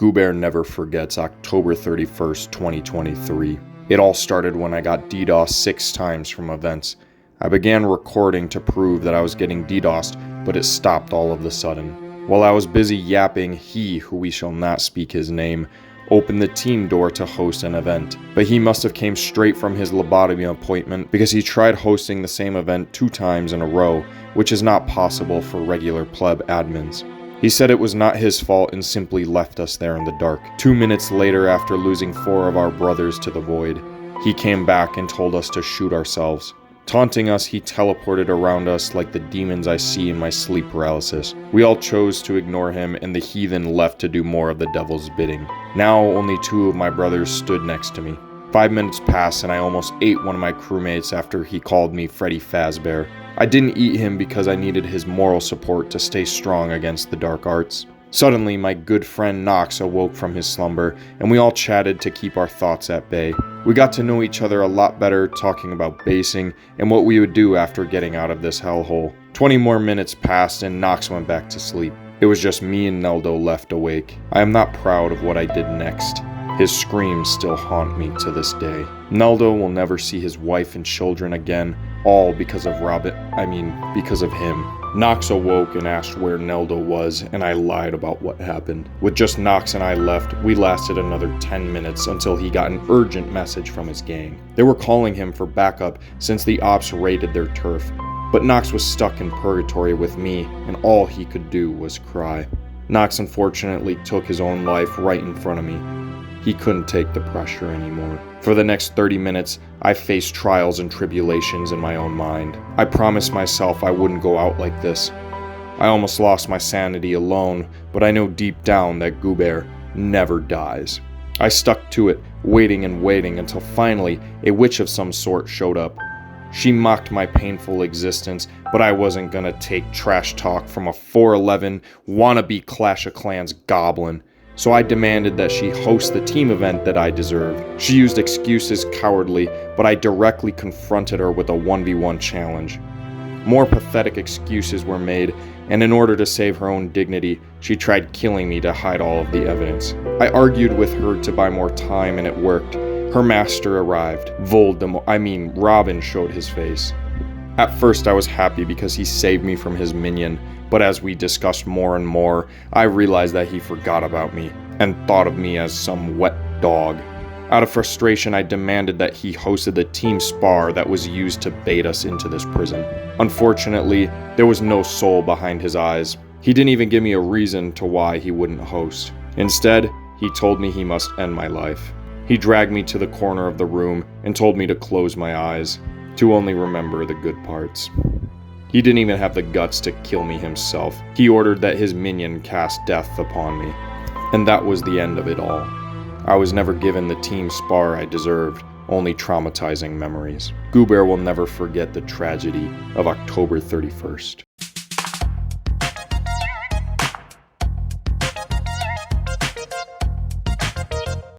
Goobear never forgets October 31st, 2023. It all started when I got DDoSed 6 times from events. I began recording to prove that I was getting DDoSed, but it stopped all of a sudden. While I was busy yapping, he, who we shall not speak his name, opened the team door to host an event. But he must have came straight from his lobotomy appointment because he tried hosting the same event 2 times in a row, which is not possible for regular pleb admins. He said it was not his fault and simply left us there in the dark. 2 minutes later, after losing 4 of our brothers to the void, he came back and told us to shoot ourselves. Taunting us, he teleported around us like the demons I see in my sleep paralysis. We all chose to ignore him, and the heathen left to do more of the devil's bidding. Now only 2 of my brothers stood next to me. 5 minutes passed and I almost ate one of my crewmates after he called me Freddy Fazbear. I didn't eat him because I needed his moral support to stay strong against the dark arts. Suddenly, my good friend Nox awoke from his slumber, and we all chatted to keep our thoughts at bay. We got to know each other a lot better, talking about basing and what we would do after getting out of this hellhole. 20 more minutes passed and Nox went back to sleep. It was just me and Neldo left awake. I am not proud of what I did next. His screams still haunt me to this day. Neldo will never see his wife and children again, all because of because of him. Nox awoke and asked where Neldo was, and I lied about what happened. With just Nox and I left, we lasted another 10 minutes until he got an urgent message from his gang. They were calling him for backup since the ops raided their turf. But Nox was stuck in purgatory with me, and all he could do was cry. Nox unfortunately took his own life right in front of me. He couldn't take the pressure anymore. For the next 30 minutes, I faced trials and tribulations in my own mind. I promised myself I wouldn't go out like this. I almost lost my sanity alone, but I know deep down that Goobear never dies. I stuck to it, waiting and waiting until finally a witch of some sort showed up. She mocked my painful existence, but I wasn't gonna take trash talk from a 4'11" wannabe Clash of Clans goblin. So I demanded that she host the team event that I deserved. She used excuses cowardly, but I directly confronted her with a 1v1 challenge. More pathetic excuses were made, and in order to save her own dignity, she tried killing me to hide all of the evidence. I argued with her to buy more time, and it worked. Her master arrived. Robin showed his face. At first I was happy because he saved me from his minion, but as we discussed more and more, I realized that he forgot about me and thought of me as some wet dog. Out of frustration, I demanded that he hosted the team spar that was used to bait us into this prison. Unfortunately, there was no soul behind his eyes. He didn't even give me a reason to why he wouldn't host. Instead, he told me he must end my life. He dragged me to the corner of the room and told me to close my eyes, to only remember the good parts. He didn't even have the guts to kill me himself. He ordered that his minion cast death upon me. And that was the end of it all. I was never given the team spar I deserved, only traumatizing memories. Goobear will never forget the tragedy of October 31st.